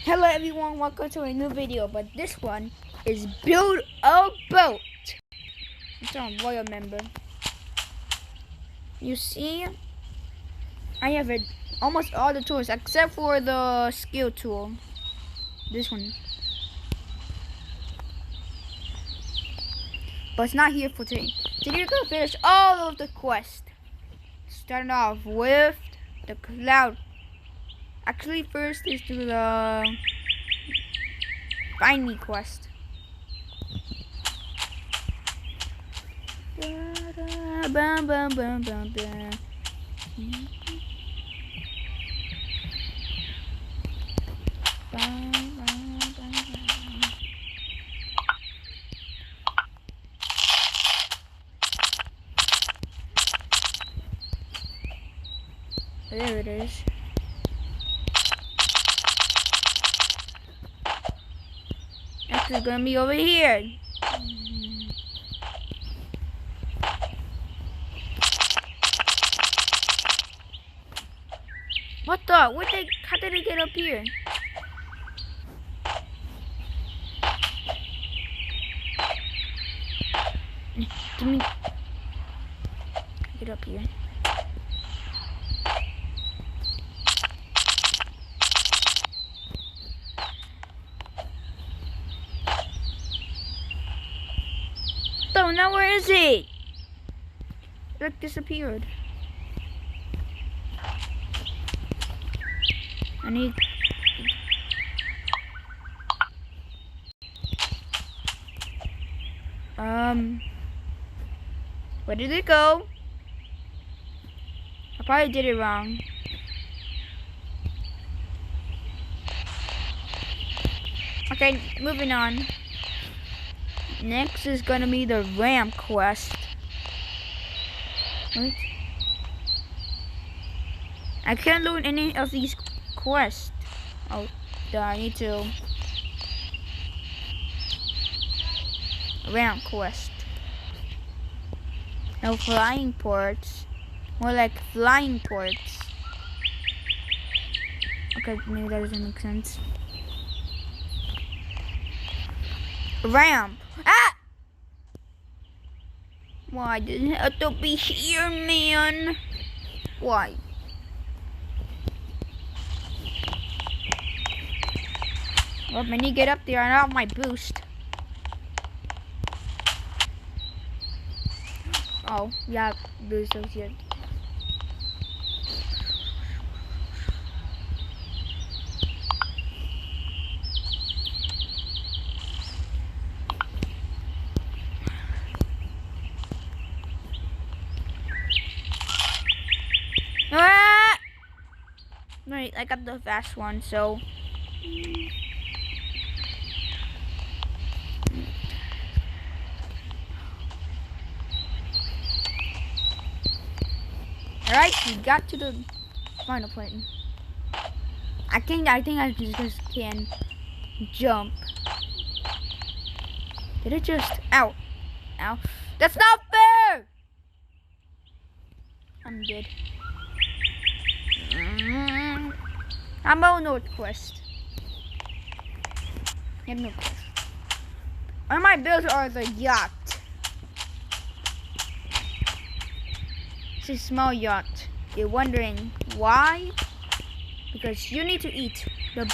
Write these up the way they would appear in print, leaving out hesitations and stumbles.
Hello everyone, welcome to a new video, but this one is build a boat. It's on Royal Member. You see, I have almost all the tools except for the skill tool. This one. But it's not here for today. Today we're going to finish all of the quests. Starting off with the cloud. Actually, first is to the Find Me quest. Bum, bum, bum, bum, bum. There it is. Next is gonna be over here. What the? How did they get up here? Give me. Get up here. So now where is it? It disappeared. I need. Where did it go? I probably did it wrong. Okay, moving on. Next is gonna be the ramp quest. What? I can't load any of these quests. Oh, I need to. Ramp quest. No flying ports. More like flying ports. Okay, maybe that doesn't make sense. Ramp. Ah! Why did it have to be here, man? Why? Well, when you get up there, I have my boost. Oh, yeah, boost over here. Ah! Right, I got the fast one, so. Alright, we got to the final point. I think I just can jump. Did it just ow. Ow. That's not fair! I'm dead. I'm on North Quest. I have no quest. One of my builds are the yacht. It's a small yacht. You're wondering why? Because you need to eat the.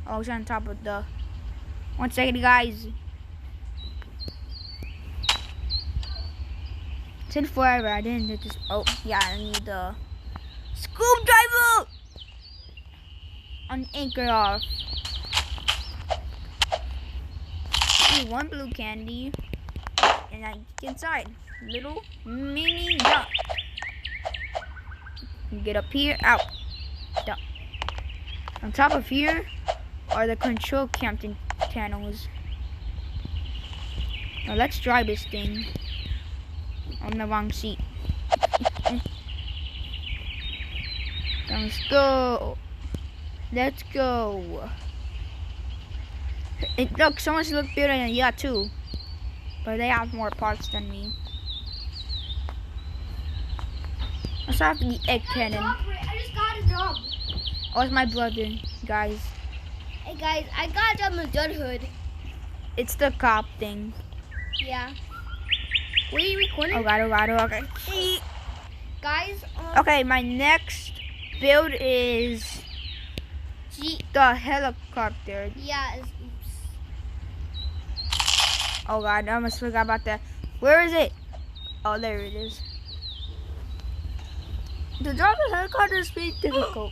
Oh, it's on top of the. 1 second, guys. It's in forever. I didn't hit this. Oh, yeah, I need the screwdriver. On anchor off. Eat 1 blue candy, and I get inside. Little mini yacht. Get up here, out. Down. On top of here are the control captain channels. Now let's drive this thing. On the wrong seat. Let's go. Let's go. Look, someone's look better than a yacht too. But they have more parts than me. I still have the egg cannon. I just got a job. Oh, it's my brother, guys. Hey guys, I got on the gun hood. It's the cop thing. Yeah. What are you recording? Oh god, okay. Guys, Okay, my next build is the helicopter. Yeah, it's oops. Oh god, I almost forgot about that. Where is it? Oh, there it is. To drive a helicopter is pretty difficult.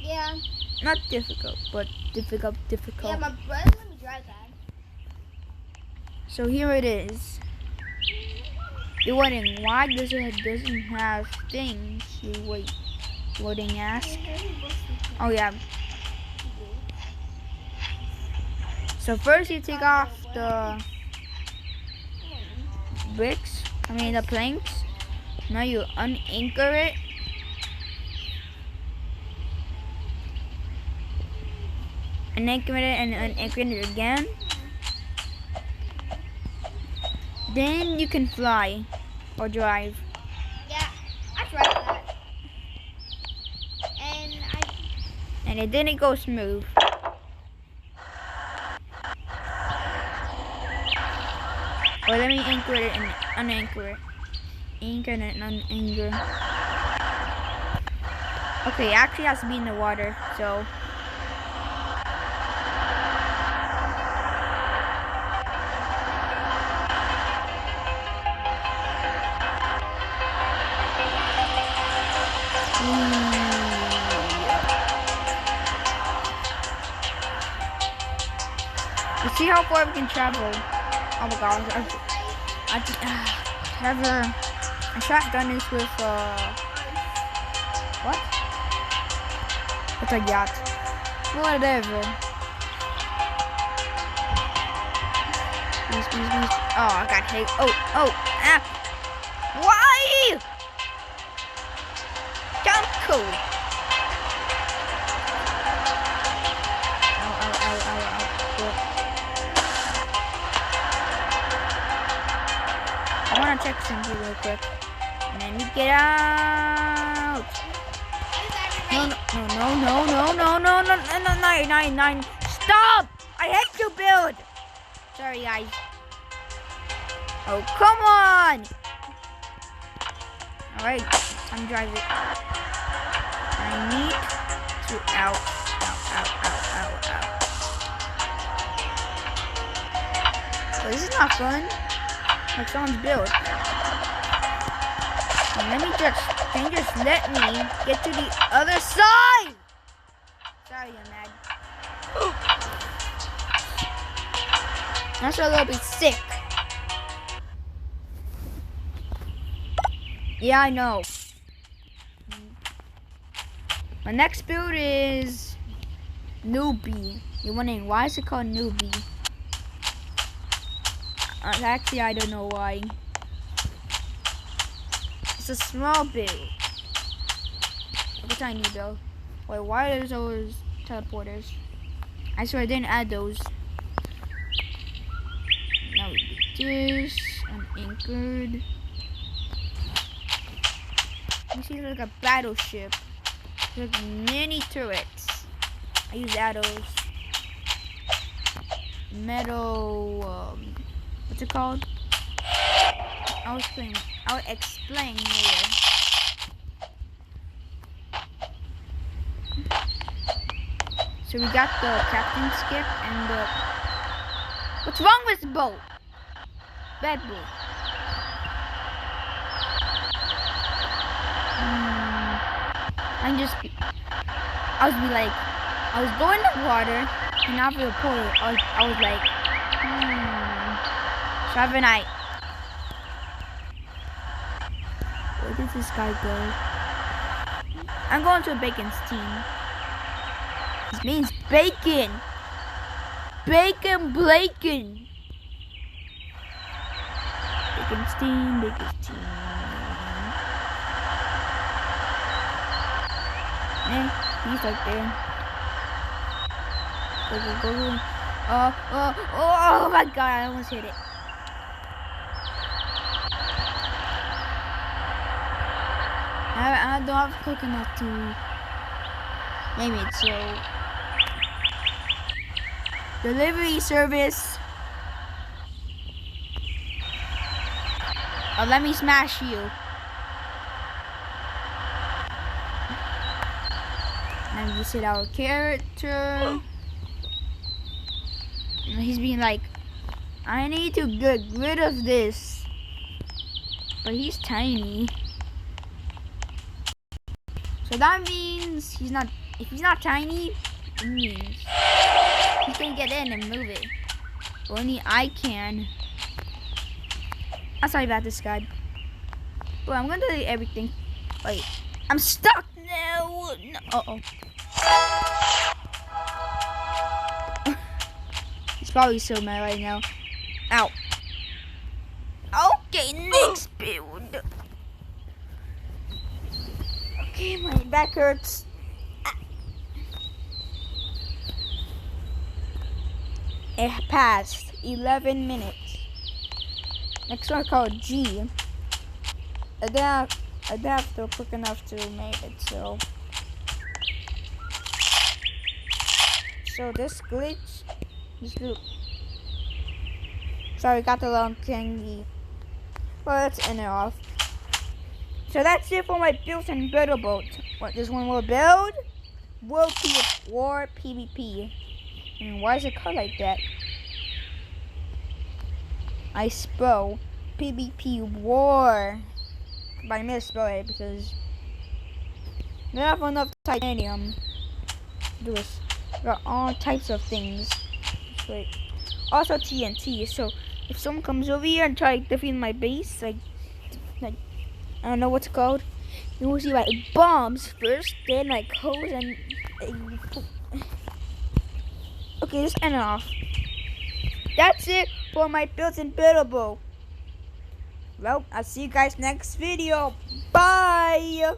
Yeah. Not difficult, but difficult. Yeah, my brother let me drive that. So here it is. You're wondering why doesn't have things? You wait. Loading ass. Oh yeah. So first you take off the bricks. The planks. Now you unanchor it. Unanchor it and unanchor it again. Then you can fly or drive. Yeah, I tried that. And it didn't go smooth. Or let me anchor it and unanchor it. Anchor and unanchor. Okay, it actually has to be in the water, so. Let's see how far we can travel. Oh my god, I should have done this with, what? It's a yacht. Whatever. Please. Oh, I got hit. Ah. Why? Jump cool. I want to check something real quick. And then we get out. No, nine. Stop! I hate you, build. Sorry, guys. Oh, come on. All right, I'm driving. I need to out. Oh, this is not fun. Like someone's build. And can you just let me get to the other side? Sorry, I'm mad. That's a little bit sick. Yeah, I know. My next build is Newbie. You're wondering why is it called Newbie? Actually, I don't know why. It's a small build. Like a tiny build. Wait, why are those teleporters? I swear I didn't add those. Now we do this. Unanchored. You see, like a battleship. There's many turrets. I use arrows. Metal. What's it called? I'll explain later. So we got the captain skip and the. What's wrong with the boat? Bad boat. I was going to water, and after the pool, I was like, so haven't I? Where did this guy go? I'm going to Bacon's team. His name's Bacon. Bacon. Bacon's team. He's right there. Go. Oh my god, I almost hit it. I don't have quick enough to. Maybe it's so. Delivery service. Oh, let me smash you. And we set our character. And he's being like, I need to get rid of this. But he's tiny. So that means he's not, if he's not tiny, it means he can get in and move it. Only I can. I'm sorry about this, guy. But I'm gonna delete everything. Wait, I'm stuck now. No. Uh-oh. He's probably so mad right now. Ow. Okay, next build. Okay, my back hurts. It passed 11 minutes. Next one called G. Adapt to quick enough to make it so. So this glitch, this loop. Sorry, got the long thingy. Well, let's end it off. So that's it for my built-in builder boat. What, there's one more build? War PvP. And why is it called like that? I spell PvP war. But I misspell it because they have enough titanium to do this. There are all types of things. Wait. Also TNT. So if someone comes over here and try to defeat my base, like I don't know what's it called. You will see like bombs first, then like hose and okay, just end it off. That's it for my built-in buildable. Well, I'll see you guys next video. Bye.